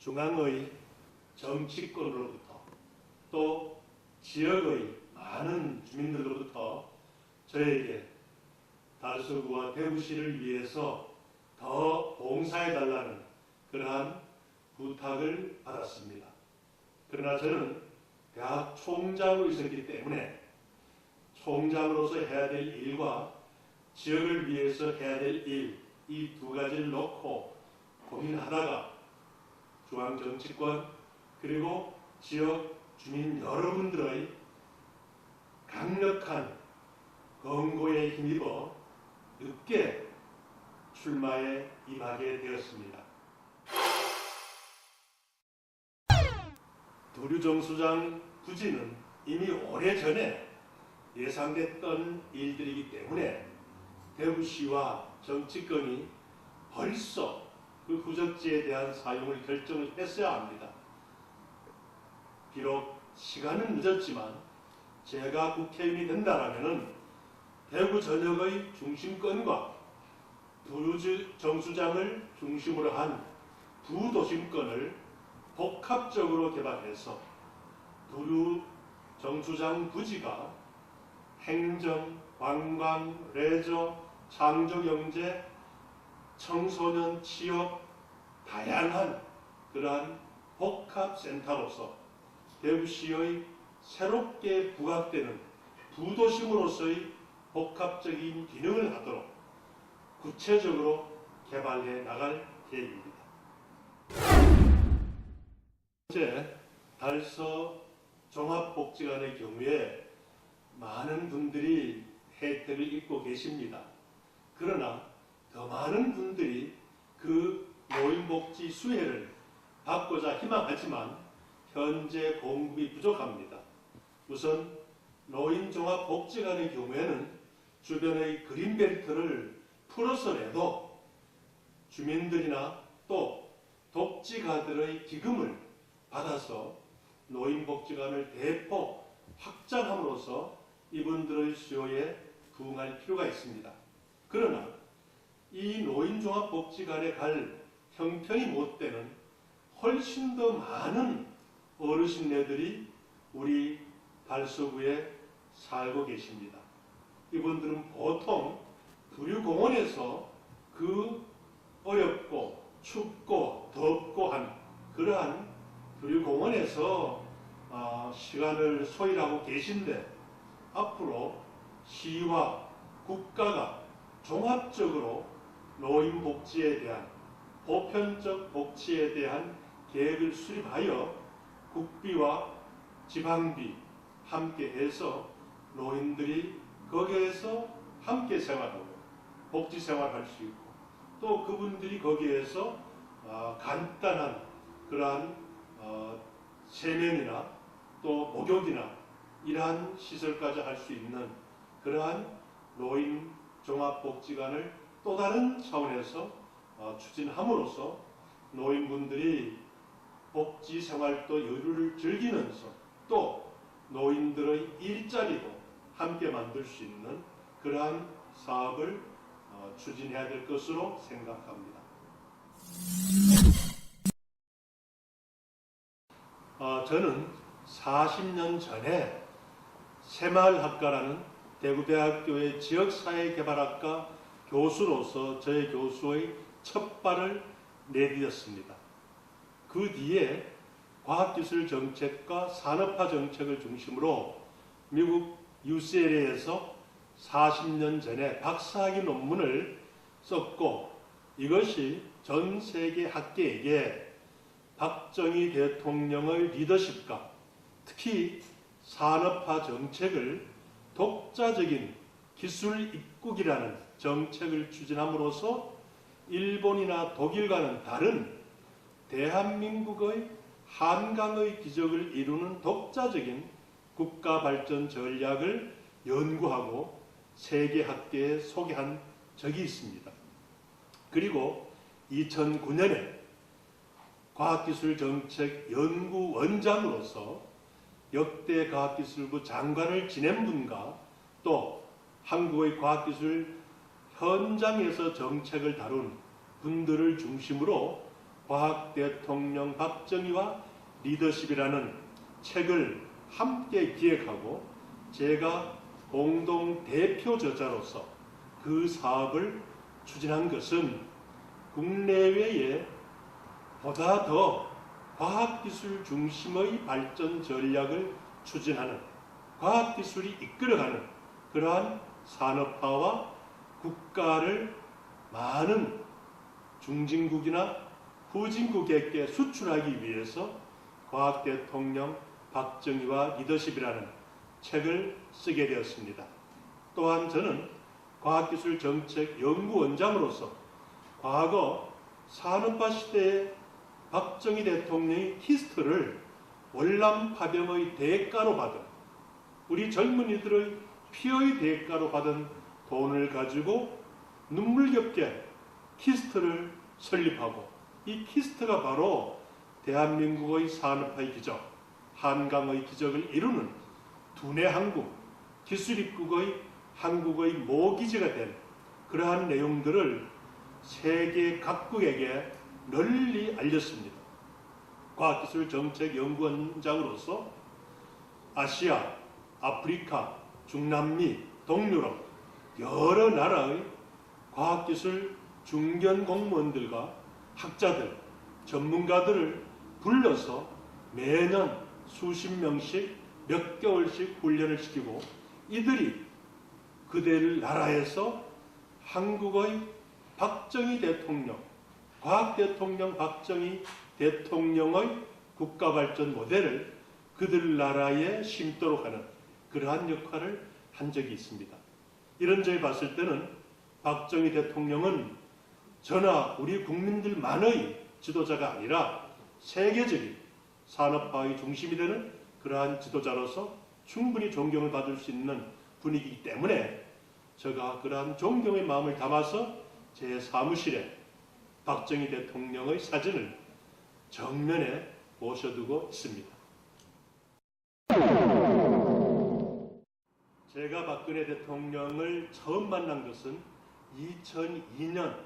중앙의 정치권으로부터 또 지역의 많은 주민들로부터 저에게 달서구와 대구시를 위해서 더 봉사해달라는 그러한 부탁을 받았습니다. 그러나 저는 대학 총장으로 있었기 때문에 총장으로서 해야 될 일과 지역을 위해서 해야 될 일, 이 두 가지를 놓고 고민하다가 중앙정치권 그리고 지역 주민 여러분들의 강력한 권고에 힘입어 늦게 출마에 임하게 되었습니다. 도류정수장 부지는 이미 오래전에 예상됐던 일들이기 때문에 대구시와 정치권이 벌써 그 후적지에 대한 사용을 결정을 했어야 합니다. 비록 시간은 늦었지만 제가 국회의원이 된다라면은 대구 전역의 중심권과 도류정수장을 중심으로 한 부도심권을 복합적으로 개발해서 도류정수장 부지가 행정, 관광, 레저, 창조경제, 청소년, 취업, 다양한 그러한 복합센터로서 대구시의 새롭게 부각되는 부도심으로서의 복합적인 기능을 하도록 구체적으로 개발해 나갈 계획입니다. 현재 달서 종합복지관의 경우에 많은 분들이 혜택을 입고 계십니다. 그러나 더 많은 분들이 그 노인복지 수혜를 받고자 희망하지만 현재 공급이 부족합니다. 우선 노인종합복지관의 경우에는 주변의 그린벨트를 풀어서라도 주민들이나 또 복지가들의 기금을 받아서 노인복지관을 대폭 확장함으로써 이분들의 수요에 부응할 필요가 있습니다. 그러나 이 노인종합복지관에 갈 형편이 못 되는 훨씬 더 많은 어르신네들이 우리 달서구에 살고 계십니다. 이분들은 보통 부류공원에서 그 어렵고 춥고 덥고 한 그러한 부류공원에서 시간을 소일하고 계신데 앞으로 시와 국가가 종합적으로 노인복지에 대한 보편적 복지에 대한 계획을 수립하여 국비와 지방비 함께해서 노인들이 거기에서 함께 생활하고 복지생활할 수 있고 또 그분들이 거기에서 간단한 그러한 세면이나 또 목욕이나 이러한 시설까지 할 수 있는 그러한 노인 종합복지관을 또 다른 차원에서 추진함으로써 노인분들이 복지생활도 여유를 즐기면서 또 노인들의 일자리도 함께 만들 수 있는 그러한 사업을 추진해야 될 것으로 생각합니다. 저는 40년 전에 새마을학과라는 대구대학교의 지역사회개발학과 교수로서 저의 교수의 첫 발을 내디뎠습니다. 그 뒤에 과학기술정책과 산업화 정책을 중심으로 미국 UCLA에서 40년 전에 박사학위 논문을 썼고 이것이 전 세계 학계에게 박정희 대통령의 리더십과 특히 산업화 정책을 독자적인 기술 입국이라는 정책을 추진함으로써 일본이나 독일과는 다른 대한민국의 한강의 기적을 이루는 독자적인 국가 발전 전략을 연구하고 세계 학계에 소개한 적이 있습니다. 그리고 2009년에 과학기술정책 연구원장으로서 역대 과학기술부 장관을 지낸 분과 또 한국의 과학기술 현장에서 정책을 다룬 분들을 중심으로 과학 대통령 박정희와 리더십이라는 책을 함께 기획하고 제가 공동 대표 저자로서 그 사업을 추진한 것은 국내외에 보다 더 과학기술 중심의 발전 전략을 추진하는, 과학기술이 이끌어가는 그러한 산업화와 국가를 많은 중진국이나 후진국에게 수출하기 위해서 과학 대통령 박정희와 리더십이라는 책을 쓰게 되었습니다. 또한 저는 과학기술정책연구원장으로서 과거 산업화 시대의 박정희 대통령의 키스트를 월남 파병의 대가로 받은, 우리 젊은이들의 피의 대가로 받은 돈을 가지고 눈물겹게 키스트를 설립하고, 이 키스트가 바로 대한민국의 산업화의 기적, 한강의 기적을 이루는 두뇌 한국, 기술 입국의 한국의 모기지가 된 그러한 내용들을 세계 각국에게 널리 알렸습니다. 과학기술정책연구원장으로서 아시아, 아프리카, 중남미, 동유럽 여러 나라의 과학기술 중견 공무원들과 학자들, 전문가들을 불러서 매년 수십 명씩 몇 개월씩 훈련을 시키고, 이들이 그들 나라에서 한국의 박정희 대통령, 과학 대통령 박정희 대통령의 국가발전 모델을 그들 나라에 심도록 하는 그러한 역할을 한 적이 있습니다. 이런 점에 봤을 때는 박정희 대통령은 저나 우리 국민들만의 지도자가 아니라 세계적인 산업화의 중심이 되는 그러한 지도자로서 충분히 존경을 받을 수 있는 분이기 때문에 제가 그러한 존경의 마음을 담아서 제 사무실에 박정희 대통령의 사진을 정면에 모셔두고 있습니다. 제가 박근혜 대통령을 처음 만난 것은 2002년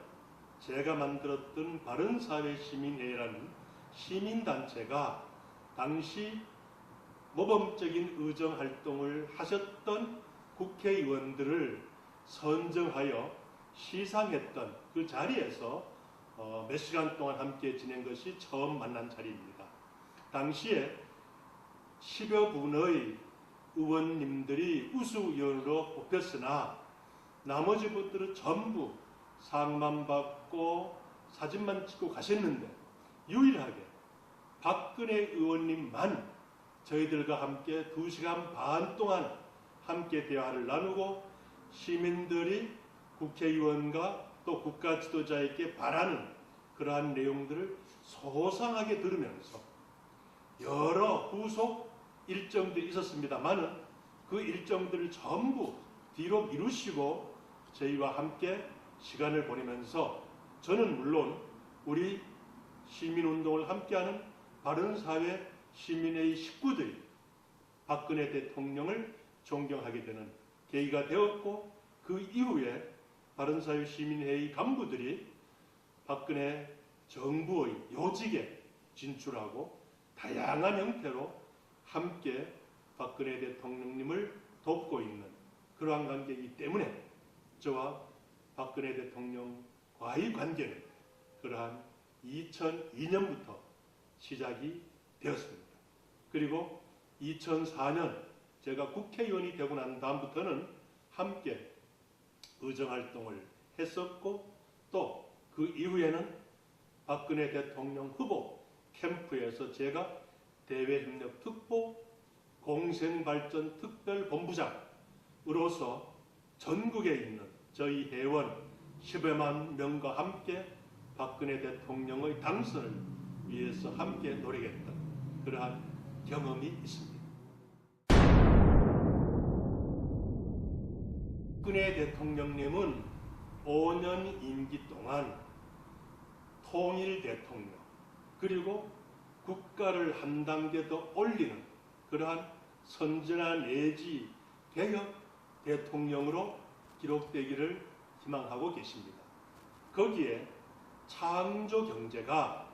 제가 만들었던 바른사회시민회라는 시민단체가 당시 모범적인 의정활동을 하셨던 국회의원들을 선정하여 시상했던 그 자리에서 몇 시간 동안 함께 지낸 것이 처음 만난 자리입니다. 당시에 10여 분의 의원님들이 우수의원으로 뽑혔으나 나머지 분들은 전부 상만 받고 사진만 찍고 가셨는데, 유일하게 박근혜 의원님만 저희들과 함께 2시간 반 동안 함께 대화를 나누고 시민들이 국회의원과 또 국가 지도자에게 바라는 그러한 내용들을 소상하게 들으면서 여러 후속 일정들이 있었습니다만은 그 일정들을 전부 뒤로 미루시고 저희와 함께 시간을 보내면서 저는 물론 우리 시민운동을 함께하는 바른사회 시민회의 식구들이 박근혜 대통령을 존경하게 되는 계기가 되었고, 그 이후에 바른사회 시민회의 간부들이 박근혜 정부의 요직에 진출하고 다양한 형태로 함께 박근혜 대통령님을 돕고 있는 그러한 관계이기 때문에 저와 박근혜 대통령과의 관계는 그러한 2002년부터 시작이 되었습니다. 그리고 2004년 제가 국회의원이 되고 난 다음부터는 함께 의정활동을 했었고, 또 그 이후에는 박근혜 대통령 후보 캠프에서 제가 대외협력특보 공생발전특별본부장으로서 전국에 있는 저희 회원 10여만 명과 함께 박근혜 대통령의 당선을 위해서 함께 노력했던 그러한 경험이 있습니다. 박근혜 대통령님은 5년 임기 동안 통일 대통령, 그리고 국가를 한 단계 더 올리는 그러한 선진화 내지 개혁 대통령으로 기록되기를 희망하고 계십니다. 거기에 창조 경제가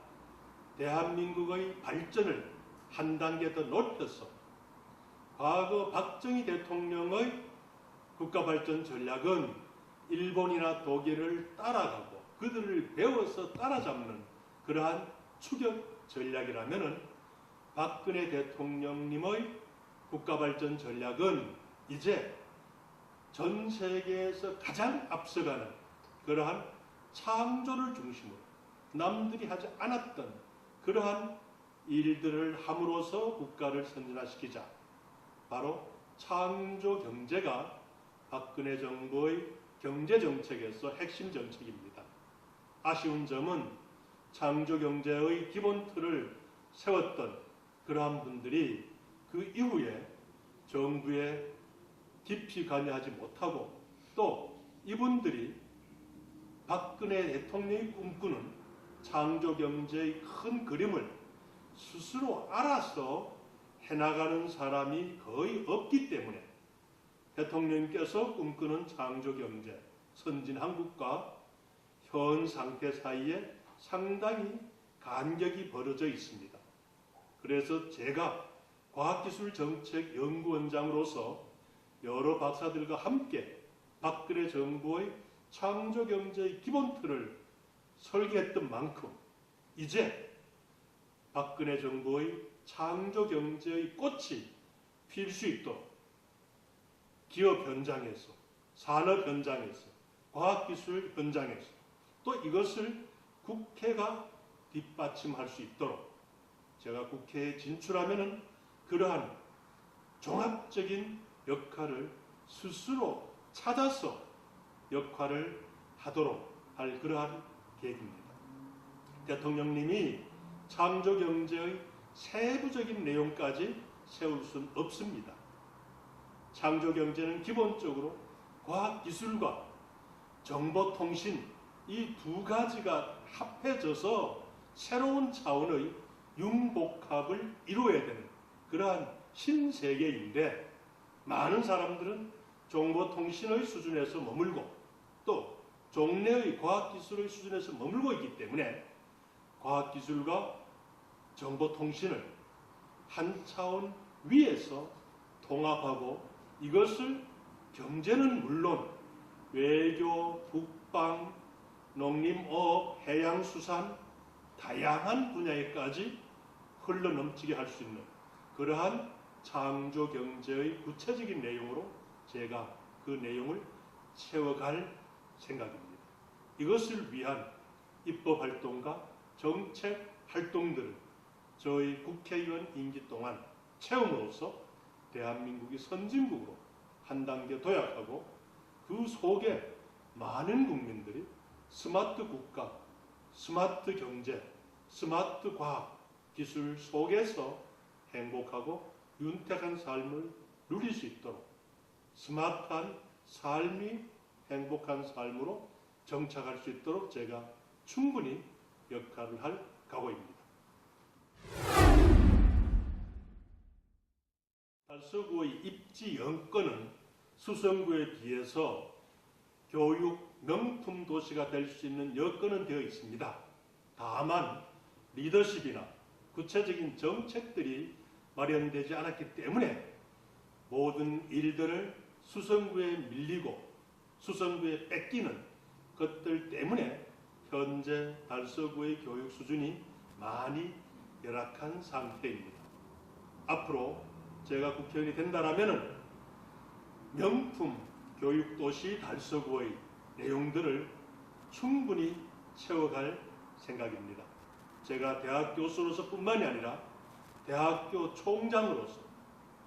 대한민국의 발전을 한 단계 더 높여서 과거 박정희 대통령의 국가발전 전략은 일본이나 독일을 따라가고 그들을 배워서 따라잡는 그러한 추격 전략이라면 박근혜 대통령님의 국가발전 전략은 이제 전 세계에서 가장 앞서가는 그러한 창조를 중심으로 남들이 하지 않았던 그러한 일들을 함으로써 국가를 선진화시키자. 바로 창조 경제가 박근혜 정부의 경제 정책에서 핵심 정책입니다. 아쉬운 점은 창조 경제의 기본 틀을 세웠던 그러한 분들이 그 이후에 정부에 깊이 관여하지 못하고 또 이분들이 박근혜 대통령이 꿈꾸는 창조 경제의 큰 그림을 스스로 알아서 해나가는 사람이 거의 없기 때문에 대통령께서 꿈꾸는 창조 경제, 선진 한국과 현 상태 사이에 상당히 간격이 벌어져 있습니다. 그래서 제가 과학기술정책연구원장으로서 여러 박사들과 함께 박근혜 정부의 창조경제의 기본 틀을 설계했던 만큼 이제 박근혜 정부의 창조경제의 꽃이 필 수 있도록 기업 현장에서, 산업 현장에서, 과학기술 현장에서 또 이것을 국회가 뒷받침할 수 있도록 제가 국회에 진출하면은 그러한 종합적인 역할을 스스로 찾아서 역할을 하도록 할 그러한 계획입니다. 대통령님이 창조경제의 세부적인 내용까지 세울 수는 없습니다. 창조경제는 기본적으로 과학기술과 정보통신 이 두 가지가 합해져서 새로운 차원의 융복합을 이루어야 되는 그러한 신세계인데 많은 사람들은 정보통신의 수준에서 머물고 또 종래의 과학기술의 수준에서 머물고 있기 때문에 과학기술과 정보통신을 한 차원 위에서 통합하고 이것을 경제는 물론 외교, 국방, 농림어업, 해양수산 다양한 분야에까지 흘러넘치게 할 수 있는 그러한 창조경제의 구체적인 내용으로 제가 그 내용을 채워갈 생각입니다. 이것을 위한 입법활동과 정책활동들을 저희 국회의원 임기 동안 채움으로써 대한민국이 선진국으로 한 단계 도약하고 그 속에 많은 국민들이 스마트 국가, 스마트 경제, 스마트 과학, 기술 속에서 행복하고 윤택한 삶을 누릴 수 있도록 스마트한 삶이 행복한 삶으로 정착할 수 있도록 제가 충분히 역할을 할 각오입니다. 달서구의 입지 여건은 수성구에 비해서 교육 명품 도시가 될 수 있는 여건은 되어 있습니다. 다만 리더십이나 구체적인 정책들이 마련되지 않았기 때문에 모든 일들을 수성구에 밀리고 수성구에 뺏기는 것들 때문에 현재 달서구의 교육 수준이 많이 열악한 상태입니다. 앞으로 제가 국회의원이 된다라면 명품 교육도시 달서구의 내용들을 충분히 채워갈 생각입니다. 제가 대학 교수로서 뿐만이 아니라 대학교 총장으로서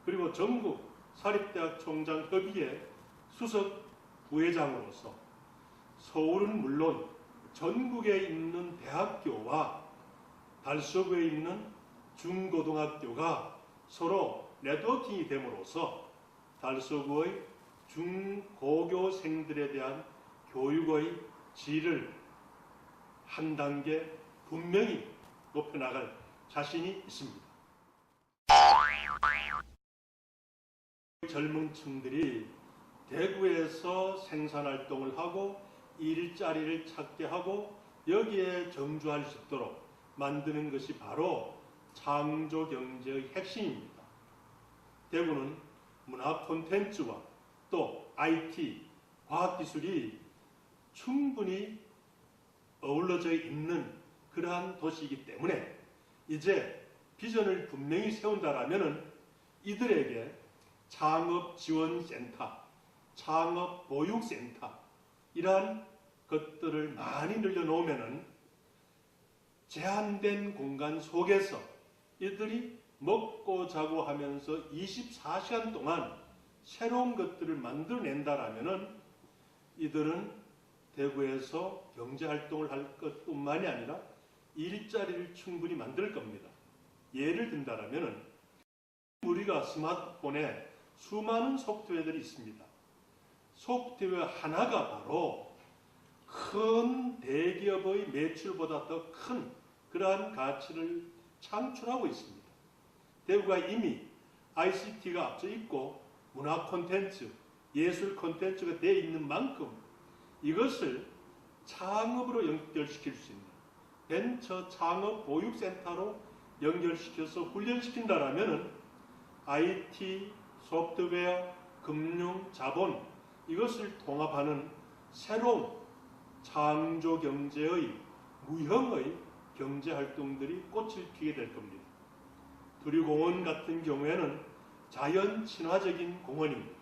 그리고 전국 사립대학 총장 협의회 수석 부회장으로서 서울은 물론 전국에 있는 대학교와 달서구에 있는 중고등학교가 서로 네트워킹이 됨으로써 달서구의 중고교생들에 대한 교육의 질을 한 단계 분명히 높여나갈 자신이 있습니다. 젊은 층들이 대구에서 생산활동을 하고 일자리를 찾게 하고 여기에 정주할 수 있도록 만드는 것이 바로 창조경제의 핵심입니다. 대구는 문화 콘텐츠와 또 IT, 과학기술이 충분히 어우러져 있는 그러한 도시이기 때문에 이제 비전을 분명히 세운다라면 이들에게 창업지원센터, 창업보육센터 이러한 것들을 많이 늘려놓으면 제한된 공간 속에서 이들이 먹고 자고 하면서 24시간 동안 새로운 것들을 만들어낸다라면 이들은 대구에서 경제활동을 할 것뿐만이 아니라 일자리를 충분히 만들 겁니다. 예를 든다라면 우리가 스마트폰에 수많은 소프트웨어들이 있습니다. 소프트웨어 하나가 바로 큰 대기업의 매출보다 더 큰 그러한 가치를 창출하고 있습니다. 대구가 이미 ICT가 앞서 있고 문화 콘텐츠, 예술 콘텐츠가 되어 있는 만큼 이것을 창업으로 연결시킬 수 있는 벤처 창업 보육센터로 연결시켜서 훈련시킨다라면 IT, 소프트웨어, 금융, 자본 이것을 통합하는 새로운 창조경제의 무형의 경제활동들이 꽃을 피게 될 겁니다. 두류공원 같은 경우에는 자연 친화적인 공원입니다.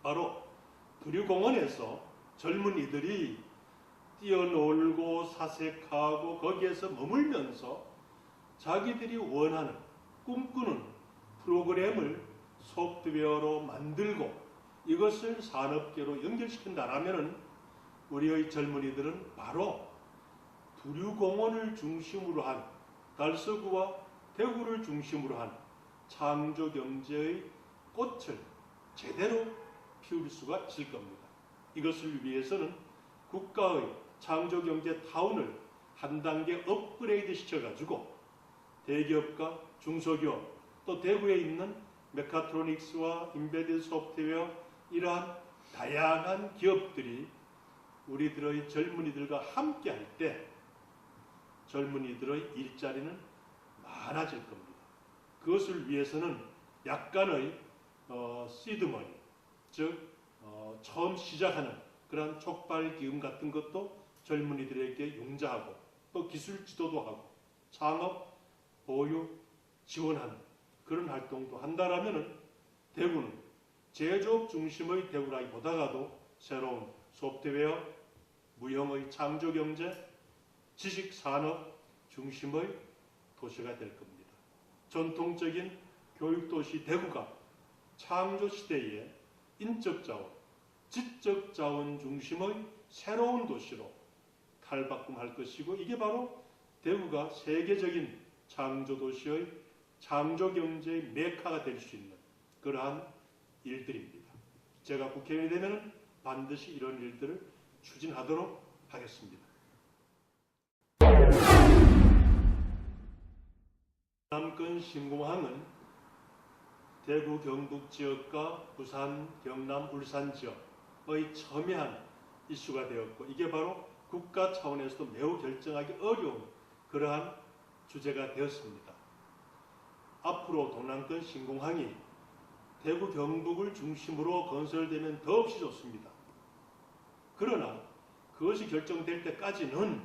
바로 두류공원에서 젊은이들이 뛰어놀고 사색하고 거기에서 머물면서 자기들이 원하는 꿈꾸는 프로그램을 소프트웨어로 만들고 이것을 산업계로 연결시킨다라면 우리의 젊은이들은 바로 두류공원을 중심으로 한 달서구와 대구를 중심으로 한 창조경제의 꽃을 제대로 피울 수가 있을 겁니다. 이것을 위해서는 국가의 창조경제 타운을 한 단계 업그레이드 시켜가지고 대기업과 중소기업 또 대구에 있는 메카트로닉스와 인베디드 소프트웨어 이러한 다양한 기업들이 우리들의 젊은이들과 함께 할 때 젊은이들의 일자리는 많아질 겁니다. 그것을 위해서는 약간의 시드머니, 즉 처음 시작하는 그런 촉발 기금 같은 것도 젊은이들에게 융자하고 또 기술 지도도 하고 창업, 보육, 지원하는 그런 활동도 한다라면 대구는 제조업 중심의 대구라기보다가도 새로운 소프트웨어, 무형의 창조경제, 지식산업 중심의 도시가 될 겁니다. 전통적인 교육도시 대구가 창조시대에 인적자원, 지적자원 중심의 새로운 도시로 탈바꿈할 것이고 이게 바로 대구가 세계적인 창조도시의 창조경제의 메카가 될 수 있는 그러한 일들입니다. 제가 국회의원이 되면 반드시 이런 일들을 추진하도록 하겠습니다. 남권 신공항은 대구 경북 지역과 부산, 경남, 울산 지역의 첨예한 이슈가 되었고 이게 바로 국가 차원에서도 매우 결정하기 어려운 그러한 주제가 되었습니다. 앞으로 동남권 신공항이 대구 경북을 중심으로 건설되면 더없이 좋습니다. 그러나 그것이 결정될 때까지는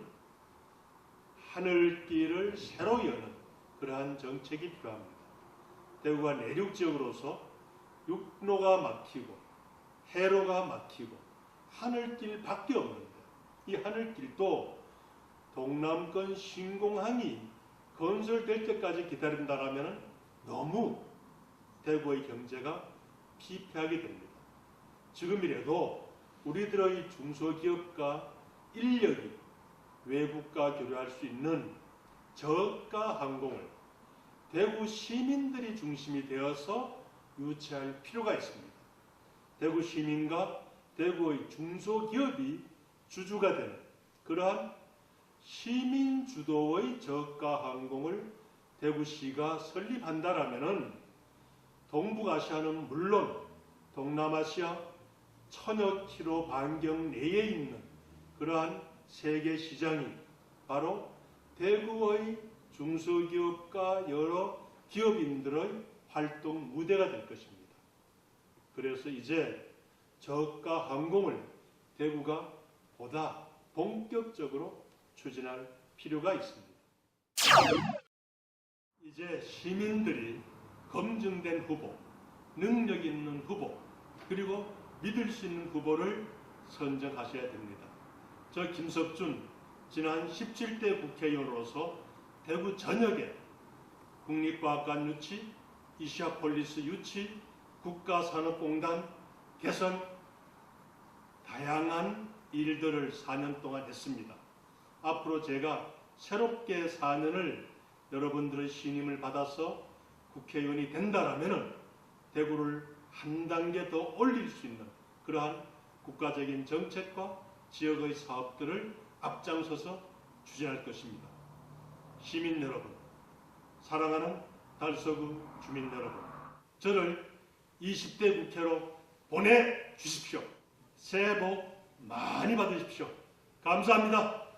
하늘길을 새로 여는 그러한 정책이 필요합니다. 대구가 내륙 지역으로서 육로가 막히고 해로가 막히고 하늘길밖에 없는데 이 하늘길도 동남권 신공항이 건설될 때까지 기다린다라면 너무 대구의 경제가 피폐하게 됩니다. 지금이라도 우리들의 중소기업과 인력이 외국과 교류할 수 있는 저가 항공을 대구 시민들이 중심이 되어서 유치할 필요가 있습니다. 대구 시민과 대구의 중소기업이 주주가 되는 그러한 시민 주도의 저가 항공을 대구시가 설립한다라면 동북아시아는 물론 동남아시아 1000여 킬로 반경 내에 있는 그러한 세계 시장이 바로 대구의 중소기업과 여러 기업인들의 활동 무대가 될 것입니다. 그래서 이제 저가 항공을 대구가 보다 본격적으로 추진할 필요가 있습니다. 이제 시민들이 검증된 후보, 능력 있는 후보, 그리고 믿을 수 있는 후보를 선정하셔야 됩니다. 저 김석준 지난 17대 국회의원으로서 대구 전역에 국립과학관 유치, 이시아폴리스 유치, 국가산업공단 개선 다양한 일들을 4년 동안 했습니다. 앞으로 제가 새롭게 4년을 여러분들의 신임을 받아서 국회의원이 된다라면 대구를 한 단계 더 올릴 수 있는 그러한 국가적인 정책과 지역의 사업들을 앞장서서 추진할 것입니다. 시민 여러분, 사랑하는 달서구 주민 여러분, 저를 20대 국회로 보내주십시오. 새해 복 많이 받으십시오. 감사합니다.